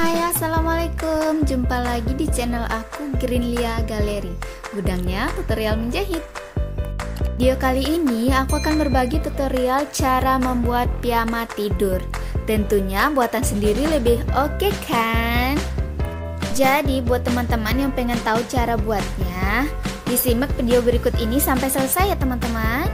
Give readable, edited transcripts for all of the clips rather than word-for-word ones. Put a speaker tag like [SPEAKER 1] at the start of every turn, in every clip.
[SPEAKER 1] Hai, assalamualaikum. Jumpa lagi di channel aku, Greenlia Gallery. Gudangnya tutorial menjahit. Video kali ini aku akan berbagi tutorial cara membuat piyama tidur. Tentunya buatan sendiri lebih oke kan? Jadi buat teman-teman yang pengen tahu cara buatnya, disimak video berikut ini sampai selesai ya teman-teman.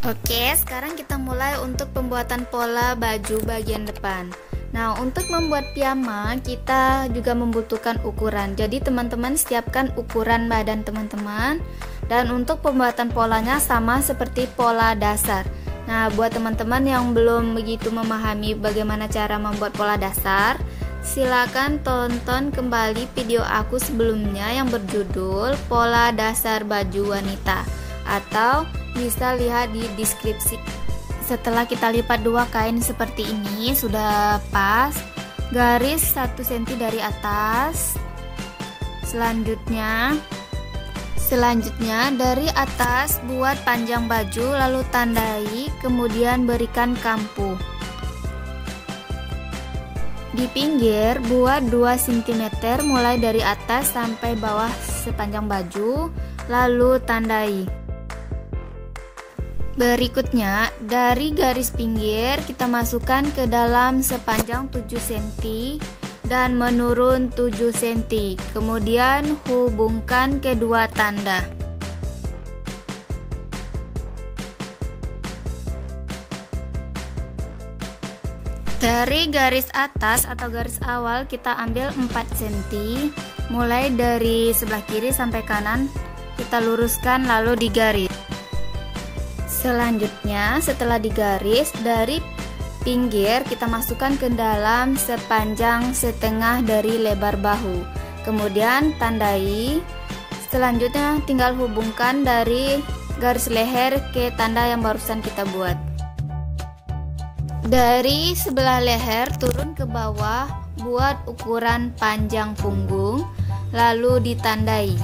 [SPEAKER 1] Oke, sekarang kita mulai untuk pembuatan pola baju bagian depan. Nah, untuk membuat piyama kita juga membutuhkan ukuran. Jadi teman-teman siapkan ukuran badan teman-teman. Dan untuk pembuatan polanya sama seperti pola dasar. Nah, buat teman-teman yang belum begitu memahami bagaimana cara membuat pola dasar, silakan tonton kembali video aku sebelumnya yang berjudul Pola Dasar Baju Wanita, atau bisa lihat di deskripsi. Setelah kita lipat dua kain seperti ini, sudah pas garis 1 cm dari atas. Selanjutnya dari atas buat panjang baju, lalu tandai, kemudian berikan kampu. Di pinggir buat 2 cm mulai dari atas sampai bawah sepanjang baju, lalu tandai. Berikutnya, dari garis pinggir kita masukkan ke dalam sepanjang 7 cm dan menurun 7 cm. Kemudian hubungkan kedua tanda. Dari garis atas atau garis awal kita ambil 4 cm, mulai dari sebelah kiri sampai kanan kita luruskan lalu digaris. Selanjutnya, setelah digaris, dari pinggir kita masukkan ke dalam sepanjang setengah dari lebar bahu. Kemudian tandai. Selanjutnya tinggal hubungkan dari garis leher ke tanda yang barusan kita buat. Dari sebelah leher turun ke bawah, buat ukuran panjang punggung, lalu ditandai.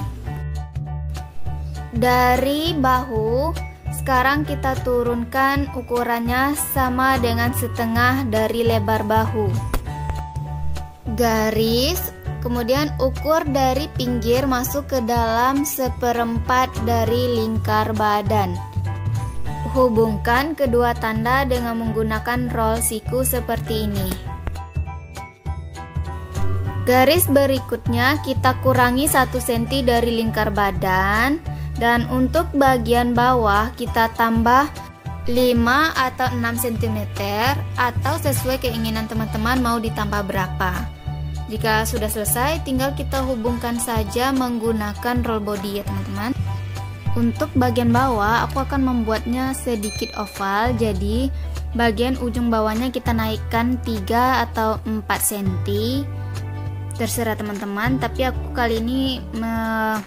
[SPEAKER 1] Dari bahu, sekarang kita turunkan ukurannya sama dengan setengah dari lebar bahu. Garis, kemudian ukur dari pinggir masuk ke dalam 1/4 dari lingkar badan. Hubungkan kedua tanda dengan menggunakan roll siku seperti ini. Garis berikutnya kita kurangi 1 cm dari lingkar badan. Dan untuk bagian bawah kita tambah 5 atau 6 cm atau sesuai keinginan teman-teman mau ditambah berapa. Jika sudah selesai, tinggal kita hubungkan saja menggunakan roll body ya teman-teman. Untuk bagian bawah aku akan membuatnya sedikit oval, jadi bagian ujung bawahnya kita naikkan 3 atau 4 cm. Terserah teman-teman, tapi aku kali ini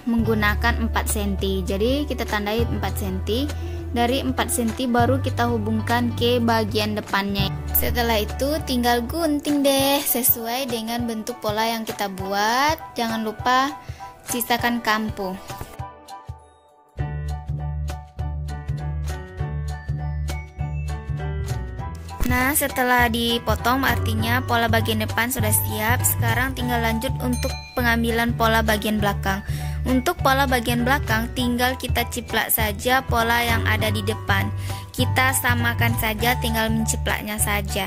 [SPEAKER 1] menggunakan 4 cm. Jadi kita tandai 4 cm. Dari 4 cm baru kita hubungkan ke bagian depannya. Setelah itu tinggal gunting deh sesuai dengan bentuk pola yang kita buat. Jangan lupa sisakan kampu. Nah, setelah dipotong artinya pola bagian depan sudah siap. Sekarang tinggal lanjut untuk pengambilan pola bagian belakang. Untuk pola bagian belakang tinggal kita ciplak saja pola yang ada di depan. Kita samakan saja, tinggal menciplaknya saja.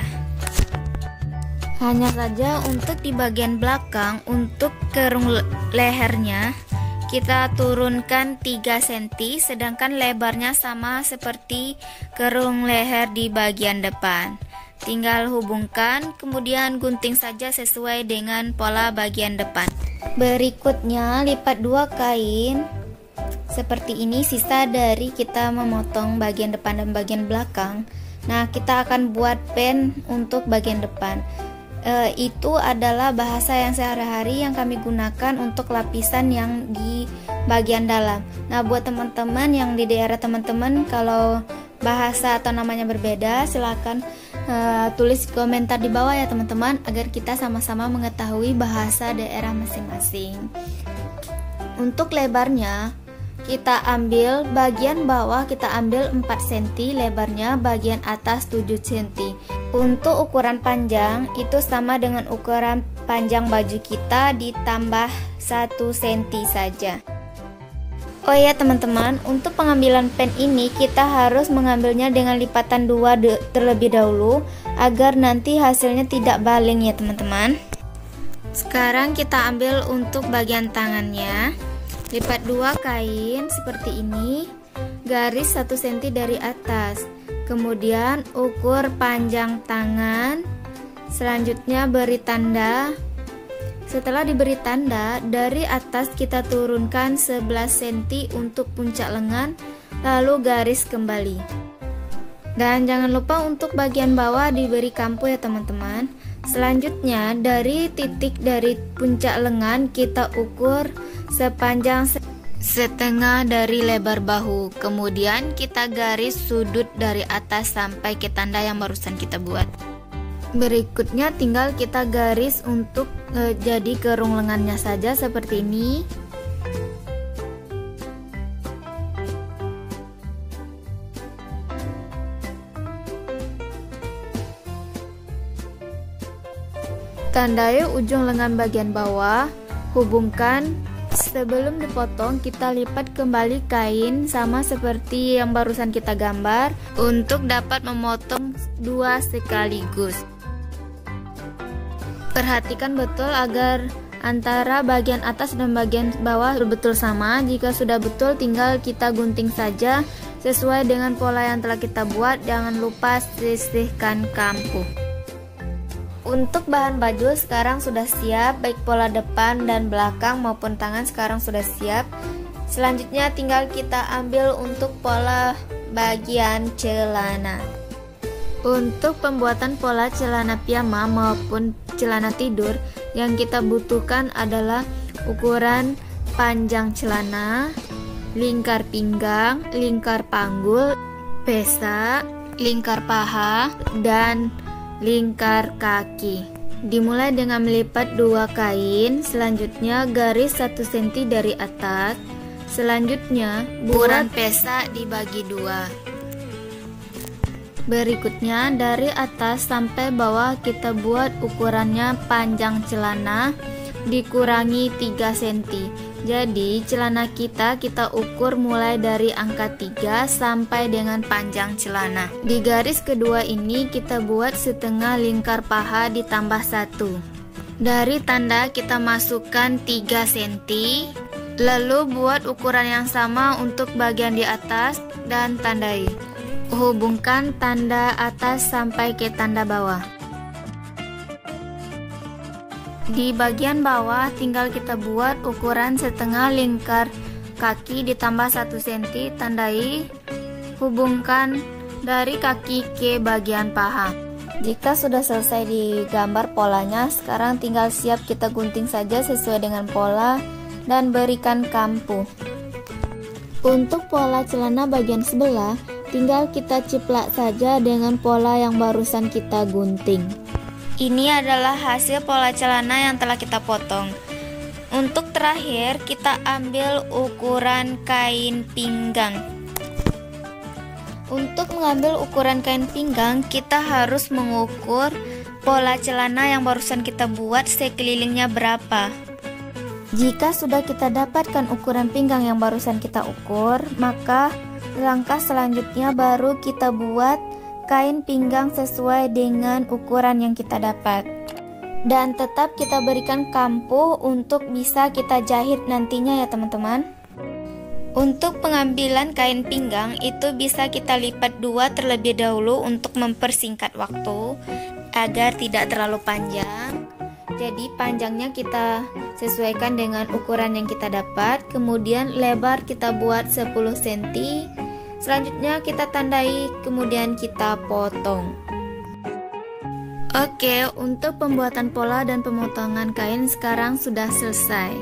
[SPEAKER 1] Hanya saja untuk di bagian belakang, untuk kerung lehernya kita turunkan 3 cm, sedangkan lebarnya sama seperti kerung leher di bagian depan. Tinggal hubungkan, kemudian gunting saja sesuai dengan pola bagian depan. Berikutnya lipat 2 kain seperti ini, sisa dari kita memotong bagian depan dan bagian belakang. Nah, kita akan buat pen untuk bagian depan. Itu adalah bahasa yang sehari-hari yang kami gunakan untuk lapisan yang di bagian dalam. Nah, buat teman-teman yang di daerah teman-teman kalau bahasa atau namanya berbeda, silakan tulis komentar di bawah ya teman-teman, agar kita sama-sama mengetahui bahasa daerah masing-masing. Untuk lebarnya, kita ambil bagian bawah, kita ambil 4 cm, lebarnya bagian atas 7 cm. Untuk ukuran panjang itu sama dengan ukuran panjang baju kita ditambah 1 cm saja. Oh ya teman-teman, untuk pengambilan pen ini kita harus mengambilnya dengan lipatan 2 terlebih dahulu agar nanti hasilnya tidak baling ya teman-teman. Sekarang kita ambil untuk bagian tangannya. Lipat 2 kain seperti ini, garis 1 cm dari atas, kemudian ukur panjang tangan, selanjutnya beri tanda. Setelah diberi tanda, dari atas kita turunkan 11 cm untuk puncak lengan, lalu garis kembali. Dan jangan lupa untuk bagian bawah diberi kampu ya teman-teman. Selanjutnya dari titik dari puncak lengan kita ukur sepanjang setengah dari lebar bahu. Kemudian kita garis sudut dari atas sampai ke tanda yang barusan kita buat. Berikutnya tinggal kita garis untuk jadi kerung lengannya saja seperti ini. Tandai ujung lengan bagian bawah, hubungkan. Sebelum dipotong, kita lipat kembali kain sama seperti yang barusan kita gambar untuk dapat memotong 2 sekaligus. Perhatikan betul agar antara bagian atas dan bagian bawah betul sama. Jika sudah betul, tinggal kita gunting saja sesuai dengan pola yang telah kita buat. Jangan lupa sisihkan kampu. Untuk bahan baju sekarang sudah siap, baik pola depan dan belakang maupun tangan sekarang sudah siap. Selanjutnya tinggal kita ambil untuk pola bagian celana. Untuk pembuatan pola celana piyama maupun celana tidur, yang kita butuhkan adalah ukuran panjang celana, lingkar pinggang, lingkar panggul, pesa, lingkar paha, dan lingkar kaki. Dimulai dengan melipat 2 kain, selanjutnya garis 1 cm dari atas, selanjutnya ukuran pesa dibagi 2. Berikutnya dari atas sampai bawah kita buat ukurannya panjang celana dikurangi 3 cm. Jadi celana kita ukur mulai dari angka 3 sampai dengan panjang celana. Di garis kedua ini kita buat setengah lingkar paha ditambah 1. Dari tanda kita masukkan 3 cm. Lalu buat ukuran yang sama untuk bagian di atas dan tandai. Hubungkan tanda atas sampai ke tanda bawah. Di bagian bawah tinggal kita buat ukuran setengah lingkar kaki ditambah 1 cm, tandai, hubungkan dari kaki ke bagian paha. Jika sudah selesai digambar polanya, sekarang tinggal siap kita gunting saja sesuai dengan pola dan berikan kampu. Untuk pola celana bagian sebelah, tinggal kita ciplak saja dengan pola yang barusan kita gunting. Ini adalah hasil pola celana yang telah kita potong. Untuk terakhir, kita ambil ukuran kain pinggang. Untuk mengambil ukuran kain pinggang, kita harus mengukur pola celana yang barusan kita buat sekelilingnya berapa. Jika sudah kita dapatkan ukuran pinggang yang barusan kita ukur, maka langkah selanjutnya baru kita buat kain pinggang sesuai dengan ukuran yang kita dapat. Dan tetap kita berikan kampu untuk bisa kita jahit nantinya ya teman-teman. Untuk pengambilan kain pinggang itu bisa kita lipat 2 terlebih dahulu untuk mempersingkat waktu agar tidak terlalu panjang. Jadi panjangnya kita sesuaikan dengan ukuran yang kita dapat. Kemudian lebar kita buat 10 cm. Selanjutnya kita tandai, kemudian kita potong. Oke, untuk pembuatan pola dan pemotongan kain sekarang sudah selesai.